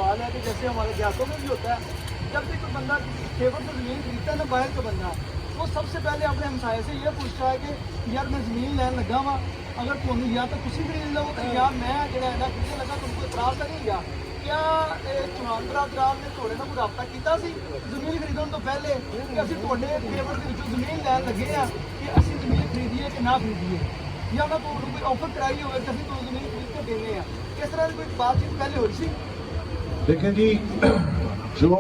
सवाल है कि जैसे हमारे देहातों में भी होता है, जब भी कोई बंदा फेवर से ज़मीन खरीदता है ना, बाहर का बंदा, वो सबसे पहले अपने हमसाये से ये पूछता है कि यार मैं ज़मीन लैन लगा हुआ, अगर तुम या तो तुम खरीद लो या मैं जो खरीदने लगा तुमको इतराज़ तो नहीं गया। क्या चौहान बरादरान ने थोड़े ना कोई राबता किया ज़मीन खरीदने तो पहले कि असीं तुहाडे फेवर के विचों ज़मीन लैन लगे हैं कि असीं ज़मीन खरीदिए कि ना खरीदिए, या ना तो कोई ऑफर कराई हो कि असीं तो ज़मीन खरीद के देने हैं, इस तरह की कोई बातचीत पहले हो रही थी? देखें जी, जो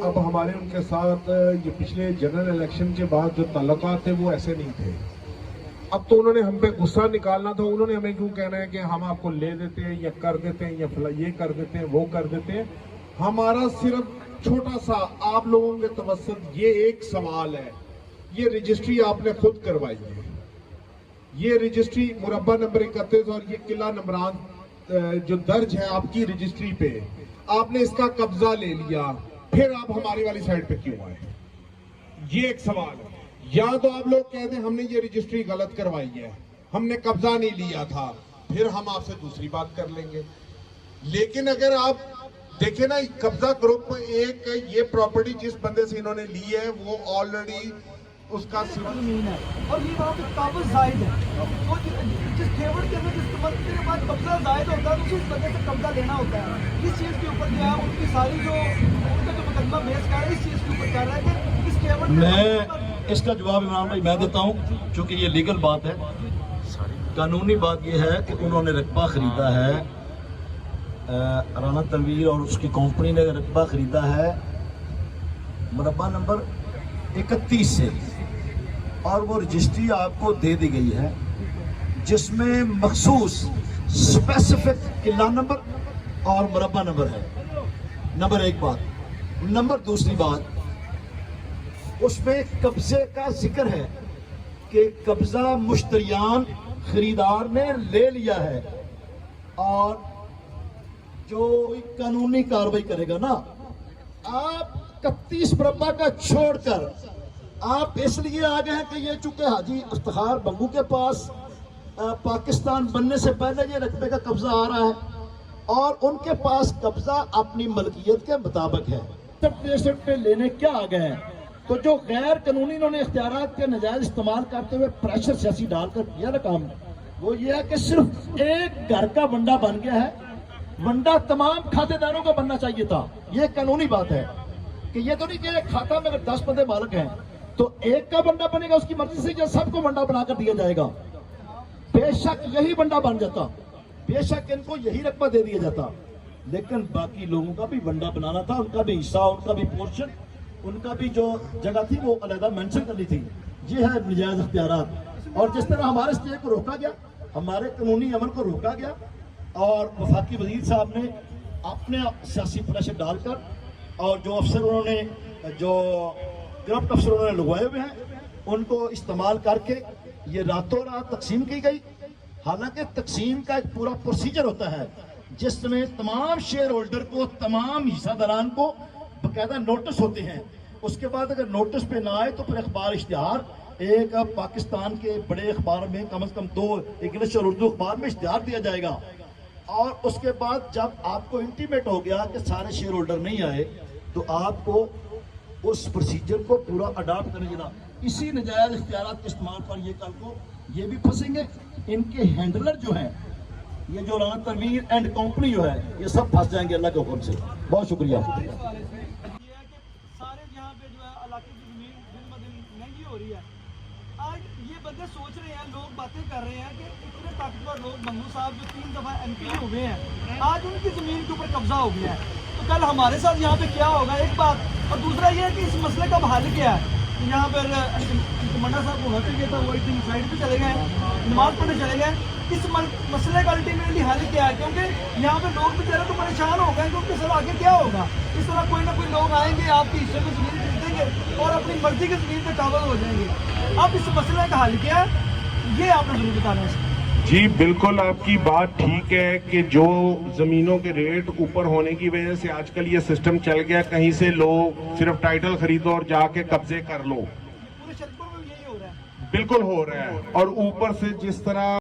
अब हमारे उनके साथ ये पिछले जनरल इलेक्शन के बाद जो ताल्लुकात थे वो ऐसे नहीं थे। अब तो उन्होंने हम पे गुस्सा निकालना था, उन्होंने हमें क्यों कहना है कि हम आपको ले देते हैं या कर देते हैं या ये कर देते हैं वो कर देते हैं। हमारा सिर्फ छोटा सा आप लोगों के तवज्जुह ये एक सवाल है, ये रजिस्ट्री आपने खुद करवाई है, ये रजिस्ट्री मुरब्बा नंबर 31 और ये किला नंबरान जो दर्ज है आपकी रजिस्ट्री पे, आपने इसका कब्जा ले लिया, फिर आप हमारी वाली साइड पे क्यों आए? ये एक सवाल है। या तो आप लोग कहते हैं हमने ये रजिस्ट्री गलत करवाई है, हमने कब्जा नहीं लिया था, फिर हम आपसे दूसरी बात कर लेंगे। लेकिन अगर आप देखें ना, कब्जा ग्रुप एक ये प्रॉपर्टी जिस बंदे से इन्होंने ली है वो ऑलरेडी उसका जमीन है और ये वहाँ पे काबल जायद है, तो जिस फेवर के अंदर इस्तेमाल के बाद कब्जा जायद होता है तो उस बंदे से कब्जा लेना होता है। इस चीज़ के ऊपर जो है उनकी सारी जो उनका जो मुकदमा बेस कर रहा है इस चीज़ के ऊपर कर रहा है कि इस फेवर मैं इसका जवाब इमरान भाई मैं देता हूँ, क्योंकि ये लीगल बात है। कानूनी बात ये है कि उन्होंने रकबा खरीदा है, राना तनवीर और उसकी कंपनी ने रकबा खरीदा है मुरब्बा नंबर 31 से, और वो रजिस्ट्री आपको दे दी गई है जिसमें मखसूस स्पेसिफिक किला नंबर और मुरब्बा नंबर है। नंबर एक बात। नंबर दूसरी बात, उसमें कब्जे का जिक्र है कि कब्जा मुश्तरियान खरीदार ने ले लिया है, और जो कानूनी कार्रवाई करेगा ना, आप 31 मुरब्बा का छोड़कर आप इसलिए आ गए हैं कि ये चूंकि हाजी इफ्तिखार बंगू के पास पाकिस्तान बनने से पहले ये रकबे का कब्जा आ रहा है और उनके पास कब्जा अपनी मलकियत के मुताबिक है, पे लेने क्या आ गए हैं। तो जो गैर कानूनी इन्होंने इख्तियारात के नजायज इस्तेमाल करते हुए प्रेशर सियासी डालकर किया ना काम, वो ये है कि सिर्फ एक घर का वंडा बन गया है, वंडा तमाम खातेदारों का बनना चाहिए था। ये कानूनी बात है कि ये तो नहीं कि एक खाता में अगर 10 बंदे मालिक हैं तो एक का वंडा बनेगा उसकी मर्जी से, या सबको वंडा बनाकर दिया जाएगा। बेशक यही वंडा बन जाता, बेशक इनको यही रकबा दे दिया जाता, लेकिन बाकी लोगों का भी वंडा बनाना था, उनका भी हिस्सा, उनका भी पोर्शन, उनका भी जो जगह थी वो अलग मेंशन करनी थी। ये है नजायज इख्तियारात। और जिस तरह हमारे स्टे को रोका गया, हमारे कानूनी अमल को रोका गया, और वफाकी वजीर साहब ने अपने सियासी प्रेशर डालकर और जो अफसर उन्होंने जो करप्ट अफसर उन्होंने लगवाए हुए हैं उनको इस्तेमाल करके ये रातों रात तकसीम की गई। हालांकि तकसीम का एक पूरा प्रोसीजर होता है जिसमें तमाम शेयर होल्डर को, तमाम हिस्सादारान को बाकायदा नोटिस होते हैं। उसके बाद अगर नोटिस पे ना आए तो फिर अखबार इश्तिहार, एक पाकिस्तान के बड़े अखबार में कम से कम 2 इंग्लिश और उर्दू अखबार में इश्तिहार दिया जाएगा, और उसके बाद जब आपको इंटीमेट हो गया कि सारे शेयर होल्डर नहीं आए तो आपको उस प्रोसीजर को पूरा अडॉप्ट करने देना। इसी नजायज इख्तियारात के इस्तेमाल पर ये कल को ये भी फंसेंगे, इनके हैंडलर जो हैं, ये जो राना तनवीर एंड कंपनी जो है, ये सब फंस जाएंगे अल्लाह के हुक्म से। बहुत शुक्रिया। सारे यहाँ पे जो है इलाके की जमीन दिन ब दिन महंगी हो रही है। आज ये बंदे सोच रहे हैं, लोग बातें कर रहे हैं कि इतने ताकतवर लोग बंगू साहब जो 3 दफा MP हुए हैं, आज उनकी जमीन के ऊपर कब्जा हो गया है, तो कल हमारे साथ यहाँ पे क्या होगा, एक बात। और दूसरा ये है कि इस मसले का हल क्या है। यहाँ पर कमांडर साहब को होते गए था, वो एक दिन साइड पे चले गए, नमाज पढ़ने चले गए। इस मसले का अल्टीमेटली हल क्या है, क्योंकि यहाँ पे लोग बेचारे तो परेशान हो गए, क्योंकि सर आगे क्या होगा। इस तरह कोई ना कोई लोग आएंगे, आपके हिस्से में जमीन खरीदेंगे और अपनी मर्जी की जमीन पे काबल हो जाएंगे। अब इस मसले का हल क्या है, ये आपने जरूर बताना है। जी बिल्कुल, आपकी बात ठीक है कि जो ज़मीनों के रेट ऊपर होने की वजह से आजकल ये सिस्टम चल गया, कहीं से लोग सिर्फ टाइटल खरीदो और जाके कब्जे कर लो। पूरे शतपुर में यही हो रहा है। बिल्कुल हो रहा है। और ऊपर से जिस तरह